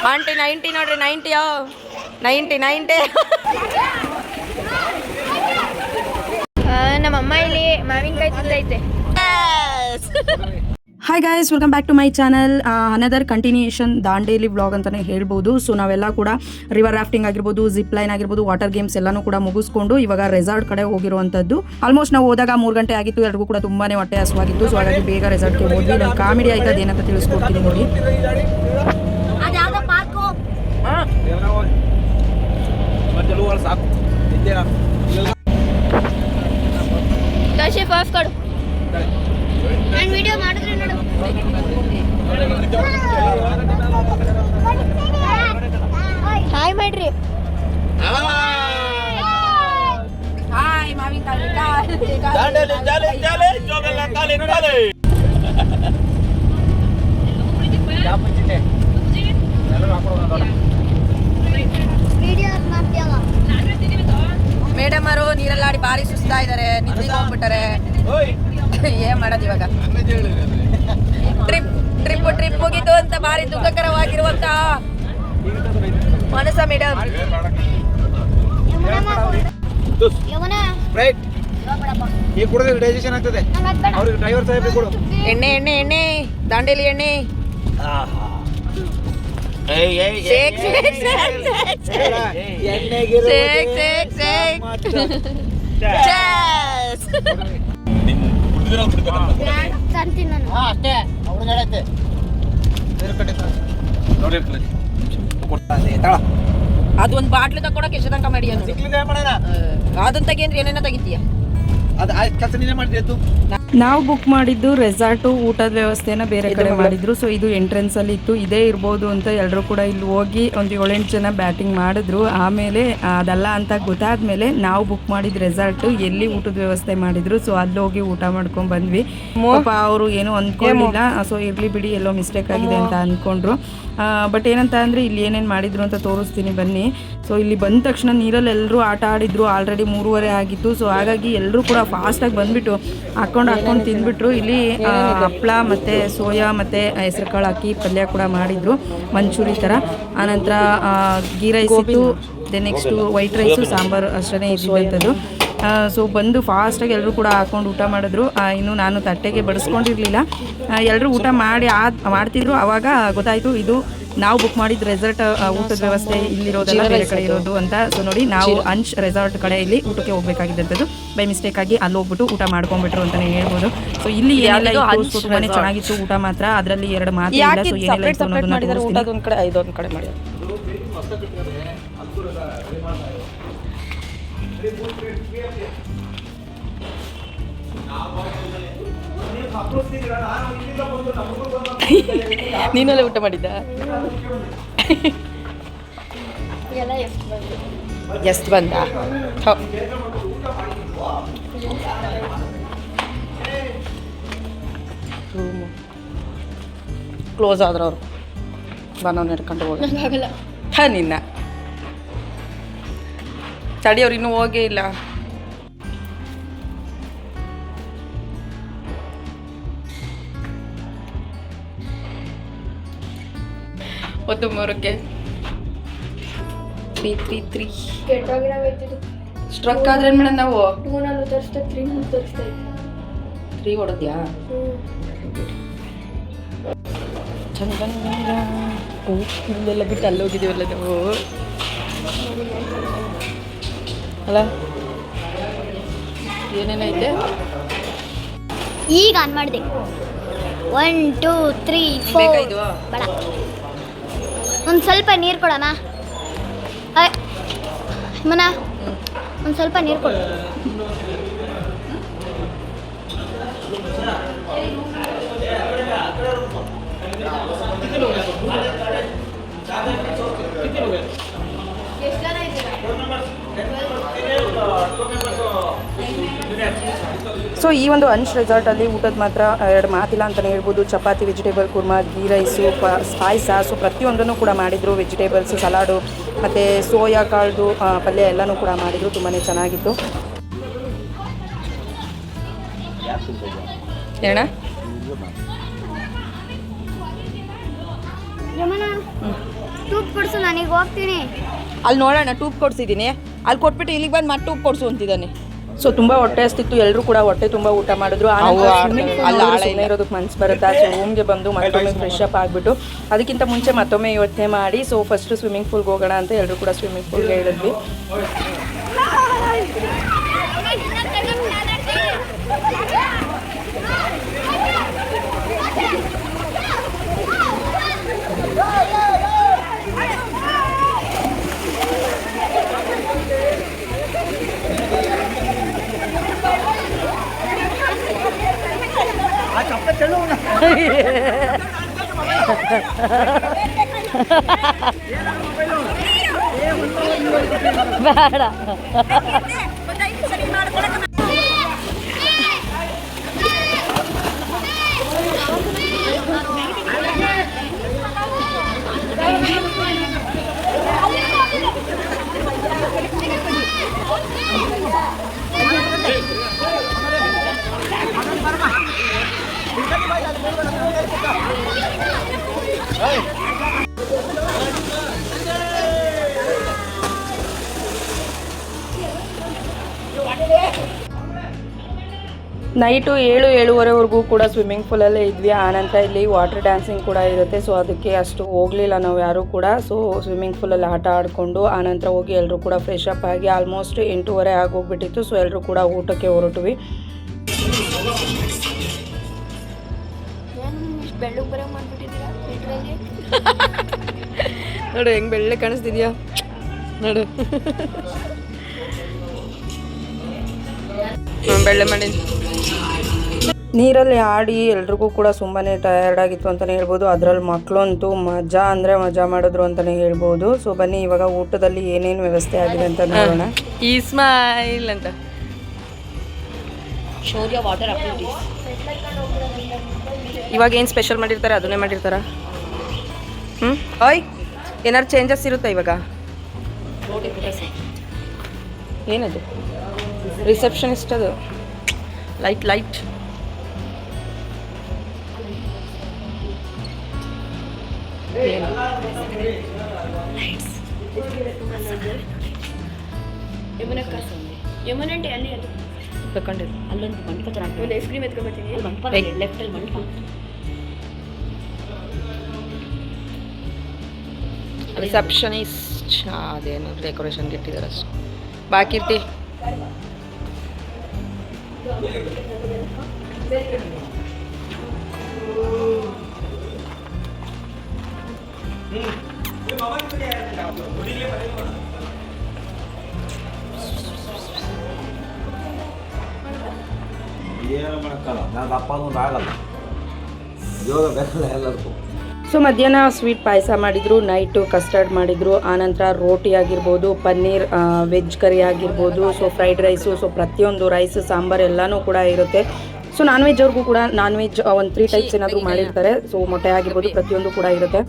Aunty 90 ನೋಡ್ರಿ 90 ನಮ್ಮಮ್ಮ ಇಲ್ಲಿ ಮಾವಿನಕಾಯಿ ತಿಂದೈತೆ. Hi guys, welcome back to my channel. Another continuation Dandeli vlog ಅಂತಲೇ ಹೇಳ್ಬೋದು. ಸೊ ನಾವೆಲ್ಲ ಕೂಡ ರಿವರ್ ರಾಫ್ಟಿಂಗ್ ಆಗಿರ್ಬೋದು, ಜಿಪ್ ಲೈನ್ ಆಗಿರ್ಬೋದು, ವಾಟರ್ ಗೇಮ್ಸ್ ಎಲ್ಲನೂ ಕೂಡ ಮುಗಿಸ್ಕೊಂಡು ಇವಾಗ ರೆಸಾರ್ಟ್ ಕಡೆ ಹೋಗಿರುವಂಥದ್ದು. ಆಲ್ಮೋಸ್ಟ್ ನಾವು ಹೋದಾಗ 3 ಗಂಟೆ ಆಗಿತ್ತು. ಎಲ್ರಿಗೂ ಕೂಡ ತುಂಬಾನೇ ಹೊಟ್ಟೆ ಹಸುವಾಗಿತ್ತು. ಸೊ ಹಾಗಾಗಿ ಬೇಗ ರೆಸಾರ್ಟ್ಗೆ ಹೋದ್ವಿ. ನಾನು ಕಾಮಿಡಿ ಆಯ್ತದ ಏನಂತ ತಿಳಿಸ್ಕೊಡ್ತೀನಿ ನೋಡಿ. ವಿಡಿಯೋ ಮಾಡಿದ್ರೆ ನೋಡು. ಹಾಯ್ ಮಾಡ್ರಿ. ಹಾಯ್ ಮಾವಿನಕಾಯಿ ಮೇಡಮ್ ಅವರು ನೀರಲ್ಲಾಡಿ ಭಾರಿ ಸುಸ್ತಾ ಇದಾರೆ, ನಿದ್ರೆಗೆ ಹೋಗ್ಬಿಟ್ಟಾರೆ. ಏನ್ ಮಾಡೋದು ಇವಾಗ? ಟ್ರಿಪ್ ಹೋಗಿದ್ದು ಅಂತ ಭಾರಿ ದುಃಖಕರವಾಗಿರುವಂತ ಮನಸ ಮೇಡಮ್. ಎಣ್ಣೆ ದಾಂಡೇಲಿ ಎಣ್ಣೆ. ಅದೊಂದು ಬಾಟ್ಲು ತಕೊಡಕ್ಕೆ ಎಷ್ಟು ತನಕ ಮಾಡಿ ಅದನ್ನ ತೆಗಿಯಂದ್ರೆ ಏನೇನ ತೆಗಿತೀಯ? ನಾವು ಬುಕ್ ಮಾಡಿದ್ದು ರೆಸಾರ್ಟು, ಊಟದ ವ್ಯವಸ್ಥೆನ ಬೇರೆ ಕಡೆ ಮಾಡಿದ್ರು. ಸೊ ಇದು ಎಂಟ್ರೆನ್ಸ್ ಅಲ್ಲಿ ಇತ್ತು, ಇದೇ ಇರ್ಬೋದು ಅಂತ ಎಲ್ಲರೂ ಕೂಡ ಇಲ್ಲಿ ಹೋಗಿ ಒಂದು 7-8 ಜನ ಬ್ಯಾಟಿಂಗ್ ಮಾಡಿದ್ರು. ಆಮೇಲೆ ಅದಲ್ಲ ಅಂತ ಗೊತ್ತಾದ್ಮೇಲೆ ನಾವು ಬುಕ್ ಮಾಡಿದ ರೆಸಾರ್ಟ್ ಎಲ್ಲಿ ಊಟದ ವ್ಯವಸ್ಥೆ ಮಾಡಿದ್ರು. ಸೊ ಅಲ್ಲಿ ಹೋಗಿ ಊಟ ಮಾಡ್ಕೊಂಡ್ ಬಂದ್ವಿ. ಪಾಪ ಅವರು ಏನೋ ಅಂದ್ಕೊಂಡಿಲ್ಲ. ಸೊ ಇರ್ಲಿ ಬಿಡಿ, ಎಲ್ಲೋ ಮಿಸ್ಟೇಕ್ ಆಗಿದೆ ಅಂತ ಅಂದ್ಕೊಂಡ್ರು. ಬಟ್ ಏನಂತ ಅಂದರೆ ಇಲ್ಲಿ ಏನೇನು ಮಾಡಿದ್ರು ಅಂತ ತೋರಿಸ್ತೀನಿ ಬನ್ನಿ. ಸೊ ಇಲ್ಲಿ ಬಂದ ತಕ್ಷಣ ನೀರಲ್ಲಿ ಎಲ್ಲರೂ ಆಟ ಆಡಿದ್ರು. ಆಲ್ರೆಡಿ 3:30 ಆಗಿತ್ತು. ಸೊ ಹಾಗಾಗಿ ಎಲ್ಲರೂ ಕೂಡ ಫಾಸ್ಟಾಗಿ ಬಂದುಬಿಟ್ಟು ಹಾಕ್ಕೊಂಡು ತಿಂದ್ಬಿಟ್ರು. ಇಲ್ಲಿ ಹಪ್ಪಳ ಮತ್ತು ಸೋಯಾ ಮತ್ತು ಹೆಸರು ಕಾಳು ಹಾಕಿ ಪಲ್ಯ ಕೂಡ ಮಾಡಿದರು, ಮಂಚೂರಿ ಥರ. ಆನಂತರ ಗೀ ರೈಸ್ ಇತ್ತು. Then next white rice, sambar ಅಷ್ಟೇ ಇದ್ದಿದ್ದಂಥದ್ದು. ಸೊ ಬಂದು ಫಾಸ್ಟಾಗಿ ಎಲ್ಲರೂ ಕೂಡ ಹಾಕ್ಕೊಂಡು ಊಟ ಮಾಡಿದ್ರು. ಇನ್ನು ನಾನು ತಟ್ಟೆಗೆ ಬಡಿಸ್ಕೊಂಡಿರಲಿಲ್ಲ. ಎಲ್ಲರೂ ಊಟ ಮಾಡ್ತಿದ್ರು. ಆವಾಗ ಗೊತ್ತಾಯಿತು ಇದು ನಾವು ಬುಕ್ ಮಾಡಿದ ರೆಸಾರ್ಟ್ ಊಟದ ವ್ಯವಸ್ಥೆ ಇಲ್ಲಿರೋದೆಲ್ಲ ಬೇರೆ ಕಡೆ ಇರೋದು ಅಂತ. ಸೊ ನೋಡಿ, ನಾವು ಅಂಚ್ ರೆಸಾರ್ಟ್ ಕಡೆ ಇಲ್ಲಿ ಊಟಕ್ಕೆ ಹೋಗ್ಬೇಕಾಗಿದ್ದಂಥದ್ದು. ಬೈ ಮಿಸ್ಟೇಕ್ ಆಗಿ ಅಲ್ಲಿ ಹೋಗ್ಬಿಟ್ಟು ಊಟ ಮಾಡ್ಕೊಂಡ್ಬಿಟ್ರು ಅಂತಲೇ ಹೇಳ್ಬೋದು. ಸೊ ಇಲ್ಲಿ ಏನೆಲ್ಲ ತುಂಬಾನೇ ಚೆನ್ನಾಗಿತ್ತು ಊಟ ಮಾತ್ರ. ಅದರಲ್ಲಿ 2 ಮಾತು ಇಲ್ಲ. ಸೊ ಏನೆಲ್ಲ ಇತ್ತು ಅನ್ನೋದನ್ನ ಕಡೆ ಇದೊಂದು ಕಡೆ ಮಾಡಿ. ನೀನೆಲ್ಲ ಊಟ ಮಾಡಿದ್ದ? ಎಷ್ಟು ಬಂದ? ರೂಮು ಕ್ಲೋಸ್ ಆದ್ರೆ ಅವರು ಬನ್ನೋ ನಡ್ಕೊಂಡು ಹೋಗಿ ನಿನ್ನ ಚಡಿ ಅವ್ರು ಇನ್ನೂ ಹೋಗೇ ಇಲ್ಲ. ಒಂದು 3ಕ್ಕೆ 333 ಸ್ಟ್ರಕ್ ಆದ್ರೆ ಏನ್ ಮಾಡೋದು ನಾವು? 3 ಹೊಡದ್ಯಾ? ಇಲ್ಲೆಲ್ಲ ಬಿಟ್ಟು ಅಲ್ಲಿ ಹೋಗಿದ್ದೀವಲ್ಲ ನಾವು ಅಲ್ಲ. ಏನೇನೈತೆ ಈಗ ಆನ್ ಮಾಡಿದೆ. 1 2 3 4 ಬೇಡ, ಒಂದು ಸ್ವಲ್ಪ ನೀರು ಕೊಡೋಣ. ಮನ ಒಂದು ಸ್ವಲ್ಪ ನೀರು ಕೊಡು. ಸೊ ಈ ಒಂದು ಅಂಚ್ ರೆಸಾರ್ಟಲ್ಲಿ ಊಟದ ಮಾತ್ರ 2 ಮಾತಿಲ್ಲ ಅಂತಲೇ ಹೇಳ್ಬೋದು. ಚಪಾತಿ, ವೆಜಿಟೇಬಲ್ ಕುರ್ಮಾ, ಗೀ ರೈಸು, ಪಾಯಸ, ಸೊ ಪ್ರತಿಯೊಂದನ್ನು ಕೂಡ ಮಾಡಿದರು. ವೆಜಿಟೇಬಲ್ಸು, ಸಲಾಡು ಮತ್ತು ಸೋಯಾ ಕಾಳ್ದು ಪಲ್ಯ ಎಲ್ಲನೂ ಕೂಡ ಮಾಡಿದರು. ತುಂಬಾ ಚೆನ್ನಾಗಿತ್ತು. ಏನ ಟೂಬ್ ಕೊಡ್ಸು, ನನಗೆ ಹೋಗ್ತೀನಿ. ಅಲ್ಲಿ ನೋಡೋಣ, ಟೂಬ್ ಕೊಡ್ಸಿದ್ದೀನಿ. ಅಲ್ಲಿ ಕೊಟ್ಬಿಟ್ಟು ಇಲ್ಲಿಗೆ ಬಂದು ಮತ್ತೆ ಟೂಬ್ ಕೊಡ್ಸು ಅಂತಿದ್ದಾನೆ. ಸೊ ತುಂಬ ಹೊಟ್ಟೆ ಹಸ್ತಿತ್ತು, ಎಲ್ಲರೂ ಕೂಡ ಹೊಟ್ಟೆ ತುಂಬ ಊಟ ಮಾಡಿದ್ರು. ಸುಮ್ಮನೆ ಇರೋದಕ್ಕೆ ಮನ್ಸು ಬರುತ್ತಾ, ಸೊ ರೂಮ್ಗೆ ಬಂದು ಮತ್ತೊಮ್ಮೆ ಫ್ರೆಶ್ ಅಪ್ ಆಗಿಬಿಟ್ಟು ಅದಕ್ಕಿಂತ ಮುಂಚೆ ಮತ್ತೊಮ್ಮೆ ಯೋಚನೆ ಮಾಡಿ ಸೊ ಫಸ್ಟು ಸ್ವಿಮ್ಮಿಂಗ್ ಪೂಲ್ಗೆ ಹೋಗೋಣ ಅಂತ ಎಲ್ಲರೂ ಕೂಡ ಸ್ವಿಮ್ಮಿಂಗ್ ಪೂಲ್ಗೆ ಹೇಳಿದ್ವಿ. ಬೇಡ. ನೈಟು 7-7:30ವರೆಗೂ ಕೂಡ ಸ್ವಿಮ್ಮಿಂಗ್ ಪೂಲಲ್ಲೇ ಇದ್ವಿ. ಆನಂತರ ಇಲ್ಲಿ ವಾಟರ್ ಡ್ಯಾನ್ಸಿಂಗ್ ಕೂಡ ಇರುತ್ತೆ. ಸೊ ಅದಕ್ಕೆ ಅಷ್ಟು ಹೋಗಲಿಲ್ಲ ನಾವು ಯಾರೂ ಕೂಡ. ಸೊ ಸ್ವಿಮ್ಮಿಂಗ್ ಪೂಲಲ್ಲಿ ಆಟ ಆಡಿಕೊಂಡು ಆನಂತರ ಹೋಗಿ ಎಲ್ಲರೂ ಕೂಡ ಫ್ರೆಶ್ ಅಪ್ ಆಗಿ ಆಲ್ಮೋಸ್ಟ್ 8:30 ಆಗೋಗ್ಬಿಟ್ಟಿತ್ತು. ಸೊ ಎಲ್ಲರೂ ಕೂಡ ಊಟಕ್ಕೆ ಹೊರಟ್ವಿ. ನೋಡು ಹೆಂಗೆ ಬೆಳ್ಳೆ ಕಾಣಿಸ್ತಿದ್ಯಾ ನೋಡು. ಬೆಳ್ಳೆ ಮಾಡಿ ನೀರಲ್ಲಿ ಆಡಿ ಎಲ್ರಿಗೂ ಕೂಡ ತುಂಬಾ ಟಯರ್ಡ್ ಆಗಿತ್ತು ಅಂತಲೇ ಹೇಳ್ಬೋದು. ಅದರಲ್ಲಿ ಮಕ್ಕಳಂತೂ ಮಜಾ ಅಂದರೆ ಮಜಾ ಮಾಡಿದ್ರು ಅಂತಲೇ ಹೇಳ್ಬೋದು. ಸೊ ಬನ್ನಿ ಇವಾಗ ಊಟದಲ್ಲಿ ಏನೇನು ವ್ಯವಸ್ಥೆ ಆಗಿದೆ ಅಂತ ನೋಡೋಣ. ಈ ಸ್ಮೈಲ್ ಅಂತ ಶೌರ್ಯ ವಾಟರ್ ಆಕ್ಟಿವಿಟೀಸ್. ಇವಾಗ ಏನು ಸ್ಪೆಷಲ್ ಮಾಡಿರ್ತಾರೆ ಅದನ್ನೇ ಮಾಡಿರ್ತಾರ. ಓಯ್ ಏನಾರು ಚೇಂಜಸ್ ಇರುತ್ತಾ ಇವಾಗ? ಏನದು? ರಿಸೆಪ್ಷನಿಸ್ಟ್ ಅದು. ಲೈಟ್ ಲೈಟ್ ರಿಸೆಪ್ಷನಿಸ್ಟ್ ಅದೇನು ಡೆಕೋರೇಷನ್ಗೆ ಇಟ್ಟಿದ್ದಾರೆ ಅಷ್ಟು. ಬಾಕಿ ಇರ್ತಿ ಏನು ಮಾಡೋಕ್ಕಲ್ಲ, ನಾನು ಅಪ್ಪ ಅನ್ನೋದು ಆಗಲ್ಲ, ಯೋಗ ಬೇಕಲ್ಲ ಎಲ್ಲರಿಗೂ. ಸೊ ಮಧ್ಯಾಹ್ನ ಸ್ವೀಟ್ ಪಾಯಸ ಮಾಡಿದರು, ನೈಟು ಕಸ್ಟರ್ಡ್ ಮಾಡಿದರು, ಆನಂತರ ರೋಟಿ ಆಗಿರ್ಬೋದು, ಪನ್ನೀರ್ ವೆಜ್ ಕರಿ ಆಗಿರ್ಬೋದು, ಸೊ ಫ್ರೈಡ್ ರೈಸು, ಸೊ ಪ್ರತಿಯೊಂದು ರೈಸ್ ಸಾಂಬಾರು ಎಲ್ಲನೂ ಕೂಡ ಇರುತ್ತೆ. ಸೊ ನಾನ್ ವೆಜ್ ಅವ್ರಿಗೂ ಕೂಡ ನಾನ್ ವೆಜ್ ಒಂದು 3 ಟೈಪ್ಸ್ ಏನಾದರೂ ಮಾಡಿರ್ತಾರೆ. ಸೊ ಮೊಟ್ಟೆ ಆಗಿರ್ಬೋದು ಪ್ರತಿಯೊಂದು ಕೂಡ ಇರುತ್ತೆ.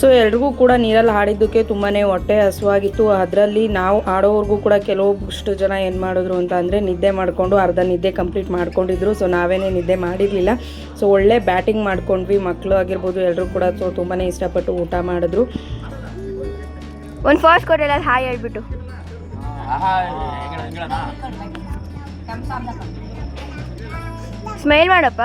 ಸೊ ಎಲ್ರಿಗೂ ಕೂಡ ನೀರಲ್ಲಿ ಆಡಿದ್ದಕ್ಕೆ ತುಂಬಾ ಹೊಟ್ಟೆ ಹಸುವಾಗಿತ್ತು. ಅದರಲ್ಲಿ ನಾವು ಆಡೋವ್ರಿಗೂ ಕೂಡ ಕೆಲವಷ್ಟು ಜನ ಏನು ಮಾಡಿದ್ರು ಅಂತ ಅಂದರೆ ನಿದ್ದೆ ಮಾಡಿಕೊಂಡು ಅರ್ಧ ನಿದ್ದೆ ಕಂಪ್ಲೀಟ್ ಮಾಡ್ಕೊಂಡಿದ್ರು. ಸೊ ನಾವೇನೇ ನಿದ್ದೆ ಮಾಡಿರಲಿಲ್ಲ. ಸೊ ಒಳ್ಳೆ ಬ್ಯಾಟಿಂಗ್ ಮಾಡ್ಕೊಂಡ್ವಿ, ಮಕ್ಕಳು ಆಗಿರ್ಬೋದು ಎಲ್ಲರೂ ಕೂಡ. ಸೊ ತುಂಬಾ ಇಷ್ಟಪಟ್ಟು ಊಟ ಮಾಡಿದ್ರು. ಒಂದು ಫಾಸ್ಟ್ ಕೊಡಲ್ಲ ಹಾಯ್ ಹೇಳ್ಬಿಟ್ಟು ಸ್ಮೈಲ್ ಮಾಡಪ್ಪ.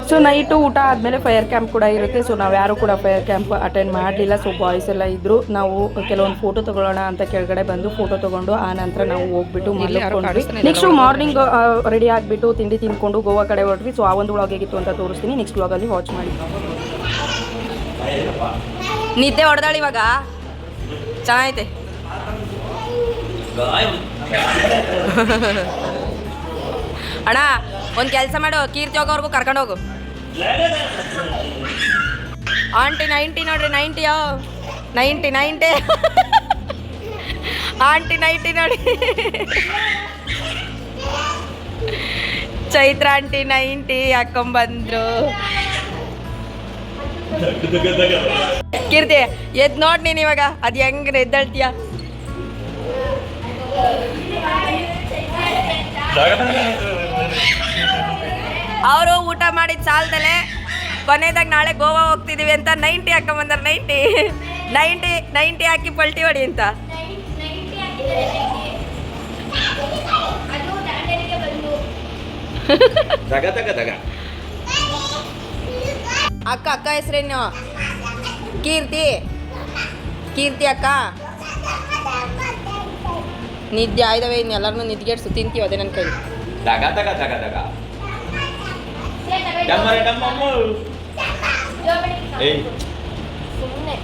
ಸೊ ನೈಟು ಊಟ ಆದಮೇಲೆ ಫೈರ್ ಕ್ಯಾಂಪ್ ಕೂಡ ಇರುತ್ತೆ. ಸೊ ನಾವು ಯಾರು ಕೂಡ ಫೈರ್ ಕ್ಯಾಂಪ್ ಅಟೆಂಡ್ ಮಾಡಲಿಲ್ಲ. ಸೊ ಬಾಯ್ಸ್ ಎಲ್ಲ ಇದ್ದರು. ನಾವು ಕೆಲವೊಂದು ಫೋಟೋ ತೊಗೊಳ್ಳೋಣ ಅಂತ ಕೆಳಗಡೆ ಬಂದು ಫೋಟೋ ತೊಗೊಂಡು ಆ ನಂತರ ನಾವು ಹೋಗ್ಬಿಟ್ಟು ಮಲ್ಕೊಂಡ್ವಿ. ನೆಕ್ಸ್ಟ್ ಮಾರ್ನಿಂಗ್ ರೆಡಿ ಆಗಿಬಿಟ್ಟು ತಿಂಡಿ ತಿನ್ಕೊಂಡು ಗೋವಾ ಕಡೆ ಹೊರಟ್ವಿ. ಸೊ ಆ ಒಂದು ವ್ಲಾಗ್ ಹೇಗಿತ್ತು ಅಂತ ತೋರಿಸ್ತೀನಿ, ನೆಕ್ಸ್ಟ್ ವ್ಲಾಗಲ್ಲಿ ವಾಚ್ ಮಾಡಿ. ನಿದ್ದೆ ಹೊಡೆದಾಳಿ ಇವಾಗ ಚೆನ್ನಾಗೈತೆ. ಅಣ್ಣ ಒಂದು ಕೆಲಸ ಮಾಡು, ಕೀರ್ತಿ ಹೋಗೋವರೆಗೂ ಕರ್ಕೊಂಡು ಹೋಗು. ಆಂಟಿ 90 ನೋಡ್ರಿ, 90 ಆಂಟಿ 90 ನೋಡಿ ಚೈತ್ರ ಆಂಟಿ 90 ಹಾಕೊಂಬಂದ್ರು. ಕೀರ್ತಿ ಎದ್ ನೋಡ್ ನೀನ್ ಇವಾಗ ಅದ್ ಹೆಂಗ್ ಎದ್ದಳ್ತೀಯ. ಅವರು ಊಟ ಮಾಡಿದ ಸಾಲದಲ್ಲೇ ಕೊನೆದಾಗ ನಾಳೆ ಗೋವಾ ಹೋಗ್ತಿದೀವಿ ಅಂತ 90 ಹಾಕೊಂಬಂದಾರ. 90 ಹಾಕಿ ಪಲ್ಟಿ ಹೊಡಿ ಅಂತ. ಅಕ್ಕ ಹೆಸರೇನು? ಕೀರ್ತಿ ಅಕ್ಕ. ನಿದ್ದೆ ಆಯ್ದವೆ, ಇನ್ನೆಲ್ಲರನ್ನೂ ನಿದ್ಗೆಡ್ಸು ತಿಂತೀವಿ ಅದೇ ನನ್ನ ಕೈ. ಸುಮ್ಮನೆ